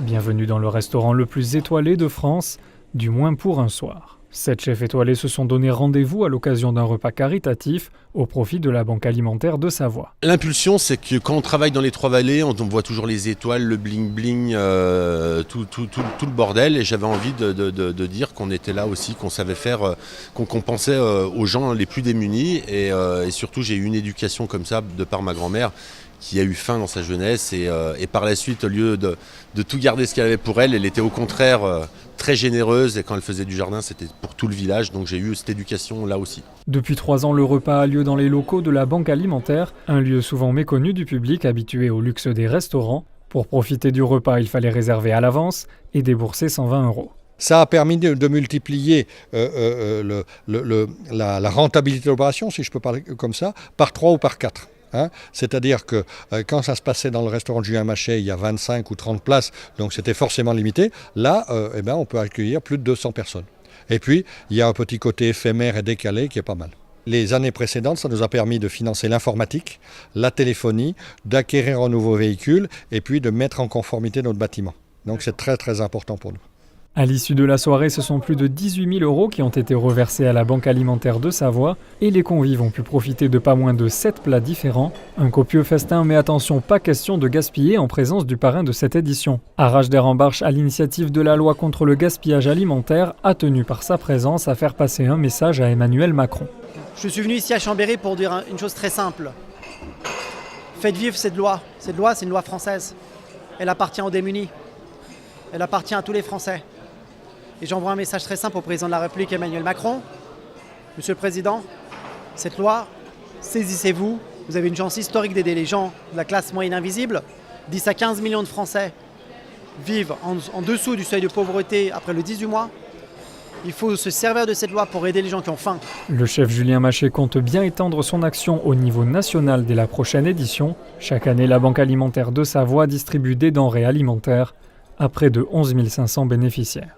Bienvenue dans le restaurant le plus étoilé de France, du moins pour un soir. 7 chefs étoilés se sont donné rendez-vous à l'occasion d'un repas caritatif au profit de la Banque alimentaire de Savoie. L'impulsion, c'est que quand on travaille dans les Trois-Vallées, on voit toujours les étoiles, le bling-bling, tout le bordel. Et j'avais envie de dire qu'on était là aussi, qu'on savait faire, qu'on pensait aux gens les plus démunis. Et surtout, j'ai eu une éducation comme ça de par ma grand-mère, qui a eu faim dans sa jeunesse et par la suite, au lieu de tout garder ce qu'elle avait pour elle, elle était au contraire très généreuse et quand elle faisait du jardin, c'était pour tout le village, donc j'ai eu cette éducation là aussi. Depuis 3 ans, le repas a lieu dans les locaux de la Banque alimentaire, un lieu souvent méconnu du public habitué au luxe des restaurants. Pour profiter du repas, il fallait réserver à l'avance et débourser 120 €. Ça a permis de multiplier la rentabilité de l'opération, si je peux parler comme ça, par 3 ou par 4. C'est-à-dire que quand ça se passait dans le restaurant de Julien Machet, il y a 25 ou 30 places, donc c'était forcément limité. Là, on peut accueillir plus de 200 personnes. Et puis, il y a un petit côté éphémère et décalé qui est pas mal. Les années précédentes, ça nous a permis de financer l'informatique, la téléphonie, d'acquérir un nouveau véhicule et puis de mettre en conformité notre bâtiment. Donc c'est très très important pour nous. À l'issue de la soirée, ce sont plus de 18 000 € qui ont été reversés à la Banque alimentaire de Savoie et les convives ont pu profiter de pas moins de 7 plats différents. Un copieux festin, mais attention, pas question de gaspiller en présence du parrain de cette édition. Arrache des Rembarches, à l'initiative de la loi contre le gaspillage alimentaire, a tenu par sa présence à faire passer un message à Emmanuel Macron. Je suis venu ici à Chambéry pour dire une chose très simple. Faites vivre cette loi. Cette loi, c'est une loi française. Elle appartient aux démunis. Elle appartient à tous les Français. Et j'envoie un message très simple au président de la République, Emmanuel Macron. Monsieur le Président, cette loi, saisissez-vous. Vous avez une chance historique d'aider les gens de la classe moyenne invisible. 10 à 15 millions de Français vivent en dessous du seuil de pauvreté après le 18 mois. Il faut se servir de cette loi pour aider les gens qui ont faim. Le chef Julien Machet compte bien étendre son action au niveau national dès la prochaine édition. Chaque année, la Banque alimentaire de Savoie distribue des denrées alimentaires à près de 11 500 bénéficiaires.